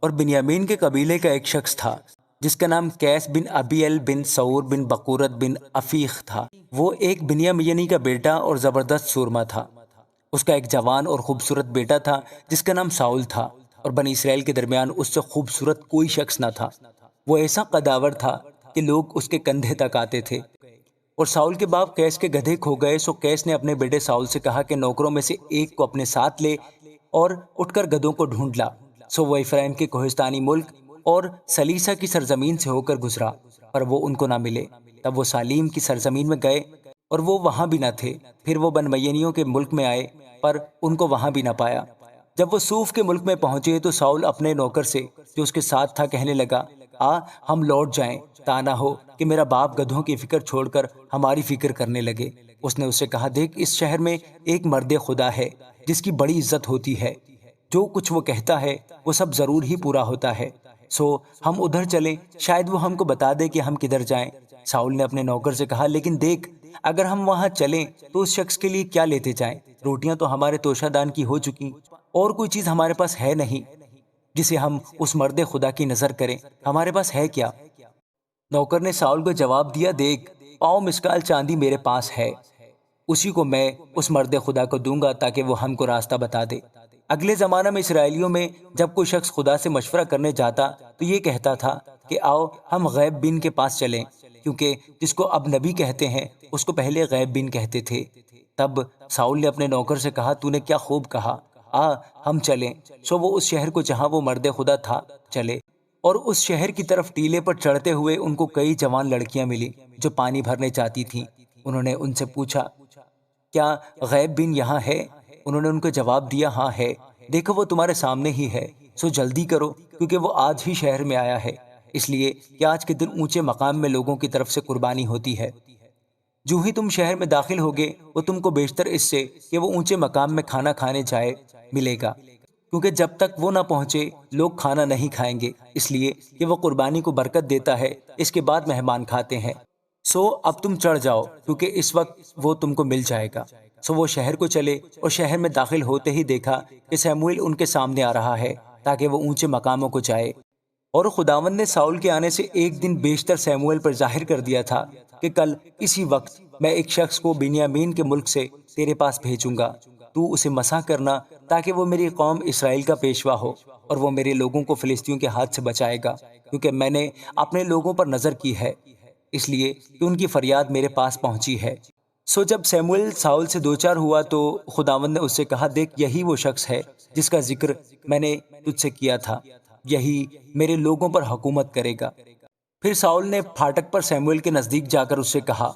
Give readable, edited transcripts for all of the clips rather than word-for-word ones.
اور بنیامین کے قبیلے کا ایک شخص تھا جس کا نام قیس بن ابیل بن سعور بن بقورت بن عفیق تھا۔ وہ ایک بنیامینی کا بیٹا اور زبردست سورما تھا۔ اس کا ایک جوان اور خوبصورت بیٹا تھا جس کا نام ساؤل تھا، اور بنی اسرائیل کے درمیان اس سے خوبصورت کوئی شخص نہ تھا۔ وہ ایسا قداور تھا کہ لوگ اس کے کندھے تک آتے تھے۔ اور ساؤل کے باپ قیس کے گدھے کھو گئے، سو قیس نے اپنے بیٹے ساؤل سے کہا کہ نوکروں میں سے ایک کو اپنے ساتھ لے اور اٹھ کر گدھوں کو ڈھونڈ لا۔ سو وہ افرائیم کے کوہستانی ملک اور سلیسا کی سرزمین سے ہو کر گزرا، پر وہ ان کو نہ ملے۔ تب وہ سالیم کی سرزمین میں گئے اور وہ وہاں بھی نہ تھے۔ پھر وہ بن میینیوں کے ملک میں آئے، پر ان کو وہاں بھی نہ پایا۔ جب وہ سوف کے ملک میں پہنچے تو ساؤل اپنے نوکر سے جو اس کے ساتھ تھا کہنے لگا، ہم لوٹ جائیں، تا نہ ہو کہ میرا باپ گدھوں کی فکر چھوڑ کر ہماری فکر کرنے لگے۔ اس نے اس سے کہا، دیکھ، اس شہر میں ایک مرد خدا ہے جس کی بڑی عزت ہوتی ہے، جو کچھ وہ کہتا ہے وہ سب ضرور ہی پورا ہوتا ہے، سو ہم ادھر چلیں، شاید وہ ہم کو بتا دے کہ ہم کدھر جائیں۔ ساؤل نے اپنے نوکر سے کہا، لیکن دیکھ، اگر ہم وہاں چلیں تو اس شخص کے لیے کیا لیتے جائیں؟ روٹیاں تو ہمارے توشہ دان کی ہو چکی، اور کوئی چیز ہمارے پاس ہے نہیں جسے ہم اس مرد خدا کی نظر کریں، ہمارے پاس ہے کیا؟ نوکر نے ساؤل کو جواب دیا، دیکھ، پاؤ مسکال چاندی میرے پاس ہے، اسی کو میں اس مرد خدا کو دوں گا تاکہ وہ ہم کو راستہ بتا دے۔ اگلے زمانہ میں اسرائیلیوں میں جب کوئی شخص خدا سے مشورہ کرنے جاتا تو یہ کہتا تھا کہ آؤ ہم غیب بین کے پاس چلیں، کیونکہ جس کو اب نبی کہتے ہیں اس کو پہلے غیب بین کہتے تھے۔ تب ساؤل نے اپنے نوکر سے کہا، تو نے کیا خوب کہا، ہم چلیں۔ سو وہ اس شہر کو جہاں وہ مرد خدا تھا چلے، اور اس شہر کی طرف ٹیلے پر چڑھتے ہوئے ان کو کئی جوان لڑکیاں ملی جو پانی بھرنے چاہتی تھیں۔ انہوں نے ان سے پوچھا، کیا غیب بین یہاں ہے؟ انہوں نے ان کو جواب دیا، ہاں ہے، دیکھو وہ تمہارے سامنے ہی ہے، سو جلدی کرو کیونکہ وہ آج ہی شہر میں آیا ہے، اس لیے کہ آج کے دن اونچے مقام میں لوگوں کی طرف سے قربانی ہوتی ہے۔ جو ہی تم شہر میں داخل ہوگے وہ تم کو بیشتر اس سے کہ وہ اونچے مقام میں کھانا کھانے جائے ملے گا، کیونکہ جب تک وہ نہ پہنچے لوگ کھانا نہیں کھائیں گے، اس لیے کہ وہ قربانی کو برکت دیتا ہے، اس کے بعد مہمان کھاتے ہیں۔ سو اب تم چڑھ جاؤ کیونکہ اس وقت وہ تم کو مل جائے گا۔ سو وہ شہر کو چلے اور شہر میں داخل ہوتے ہی دیکھا کہ سیموئیل ان کے سامنے آ رہا ہے تاکہ وہ اونچے مقاموں کو جائے۔ اور خداوند نے ساؤل کے آنے سے ایک دن بیشتر سیموئیل پر ظاہر کر دیا تھا کہ کل اسی وقت میں ایک شخص کو بنیامین کے ملک سے تیرے پاس بھیجوں گا، تو اسے مسح کرنا تاکہ وہ میری قوم اسرائیل کا پیشوا ہو، اور وہ میرے لوگوں کو فلسطینیوں کے ہاتھ سے بچائے گا، کیونکہ میں نے اپنے لوگوں پر نظر کی ہے، اس لیے کہ ان کی فریاد میرے پاس پہنچی ہے۔ سو جب سیموئیل ساؤل سے دوچار ہوا تو خداوند نے اس سے کہا، دیکھ، یہی وہ شخص ہے جس کا ذکر میں نے تجھ سے کیا تھا، یہی میرے لوگوں پر حکومت کرے گا۔ پھر ساؤل نے پھاٹک پر سیموئیل کے نزدیک جا کر اس سے کہا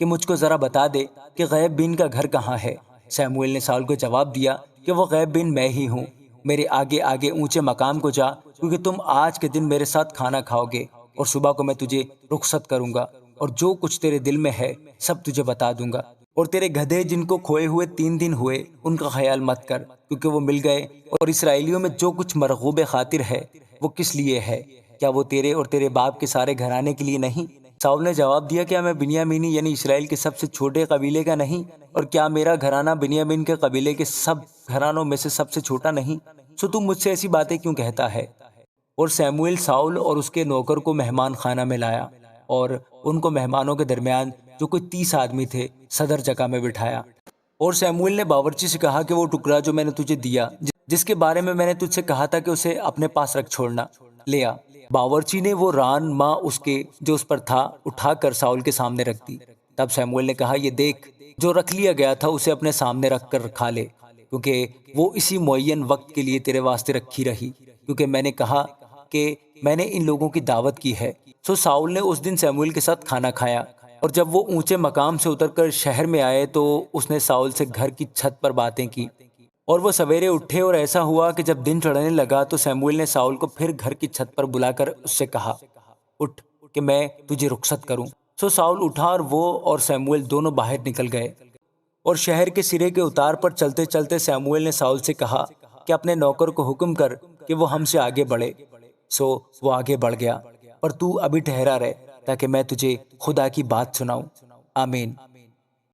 کہ مجھ کو ذرا بتا دے کہ غیب بین کا گھر کہاں ہے۔ سیموئیل نے ساؤل کو جواب دیا کہ وہ غیب بین میں ہی ہوں، میرے آگے آگے اونچے مقام کو جا، کیونکہ تم آج کے دن میرے ساتھ کھانا کھاؤ گے، اور صبح کو میں تجھے رخصت کروں گا، اور جو کچھ تیرے دل میں ہے سب تجھے بتا دوں گا۔ اور تیرے گدھے جن کو کھوئے ہوئے 3 دن ہوئے ان کا خیال مت کر، کیونکہ وہ مل گئے، اور اسرائیلیوں میں جو کچھ مرغوب خاطر ہے وہ کس لیے ہے؟ کیا وہ تیرے اور تیرے باپ کے سارے گھرانے کے لیے نہیں؟ ساؤل نے جواب دیا، کیا میں بنیامینی یعنی اسرائیل کے سب سے چھوٹے قبیلے کا نہیں؟ اور کیا میرا گھرانہ بنیامین کے قبیلے کے سب گھرانوں میں سے سب سے چھوٹا نہیں؟ سو تم مجھ سے ایسی باتیں کیوں کہتا ہے؟ اور سیموئیل ساؤل اور اس کے نوکر کو مہمان خانہ میں لایا، اور ان کو مہمانوں کے درمیان جو کوئی 30 آدمی تھے صدر جگہ میں بٹھایا۔ اور سیموئیل نے باورچی سے کہا کہ وہ ٹکڑا جو میں نے تجھے دیا، جس کے بارے میں نے تجھ سے کہا تھا کہ اسے اپنے پاس رکھ چھوڑنا، لے آ۔ باورچی نے وہ ران ماں اس کے جو اس پر تھا اٹھا کر ساؤل کے سامنے رکھ دی۔ تب سیموئیل نے کہا، یہ دیکھ، جو رکھ لیا گیا تھا اسے اپنے سامنے رکھ کر کھا لے، کیونکہ وہ اسی معین وقت کے لیے تیرے واسطے رکھی رہی، کیونکہ میں نے کہا کہ میں نے ان لوگوں کی دعوت کی ہے۔ سو ساؤل نے اس دن سیموئیل کے ساتھ کھانا کھایا، اور جب وہ اونچے مقام سے اتر کر شہر میں آئے تو اس نے ساؤل سے گھر کی چھت پر باتیں کی۔ اور وہ سویرے اٹھے، اور ایسا ہوا کہ جب دن چڑھنے لگا تو سیموئیل نے ساؤل کو پھر گھر کی چھت پر بلا کر اس سے کہا، اٹھ کہ میں تجھے رخصت کروں۔ سو ساؤل اٹھا، اور وہ اور سیموئیل دونوں باہر نکل گئے۔ اور شہر کے سرے کے اتار پر چلتے چلتے سیموئیل نے ساؤل سے کہا کہ اپنے نوکر کو حکم کر کہ وہ ہم سے آگے بڑھے۔ سو وہ آگے بڑھ گیا، پر تو ابھی ٹھہرا رہ تاکہ میں تجھے خدا کی بات سناؤں۔ آمین۔